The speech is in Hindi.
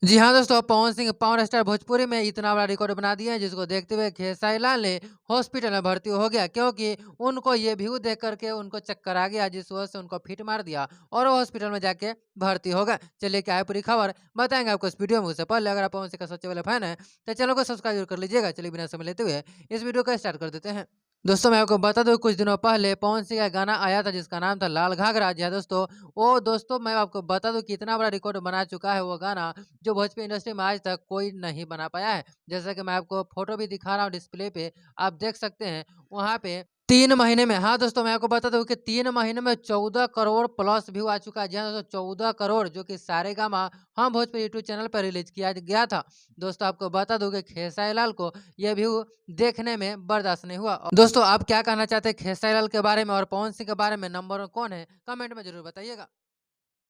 जी हाँ दोस्तों, पवन सिंह पावर स्टार भोजपुरी में इतना बड़ा रिकॉर्ड बना दिया है जिसको देखते हुए खेसारी लाल ने हॉस्पिटल में भर्ती हो गया, क्योंकि उनको ये व्यू देख करके उनको चक्कर आ गया, जिस वजह से उनको फिट मार दिया और वो हॉस्पिटल में जाके भर्ती हो गए। चलिए क्या है पूरी खबर बताएंगे आपको इस वीडियो में। उससे पहले अगर आप पवन सिंह का सच्चे वाले फैन है तो चैनल को सब्सक्राइब जरूर कर लीजिएगा। चलिए बिना समय लेते हुए इस वीडियो को स्टार्ट कर देते हैं। दोस्तों मैं आपको बता दूं, कुछ दिनों पहले पवन सिंह का गाना आया था जिसका नाम था लाल घाघरा। जी हाँ दोस्तों, वो दोस्तों मैं आपको बता दूं कि इतना बड़ा रिकॉर्ड बना चुका है वो गाना, जो भोजपुरी इंडस्ट्री में आज तक कोई नहीं बना पाया है। जैसा कि मैं आपको फोटो भी दिखा रहा हूँ डिस्प्ले पे, आप देख सकते हैं वहाँ पे 3 महीने में। हाँ दोस्तों, मैं आपको बता दूँ कि 3 महीने में 14 करोड़ प्लस व्यू आ चुका है। जी हाँ दोस्तों, 14 करोड़, जो कि सारेगामा हम भोजपुरी यूट्यूब चैनल पर रिलीज़ किया गया था। दोस्तों आपको बता दूँ कि खेसारी लाल को ये व्यू देखने में बर्दाश्त नहीं हुआ। दोस्तों आप क्या कहना चाहते हैं खेसारी लाल के बारे में और पवन सिंह के बारे में? नंबर 1 कौन है? कमेंट में ज़रूर बताइएगा।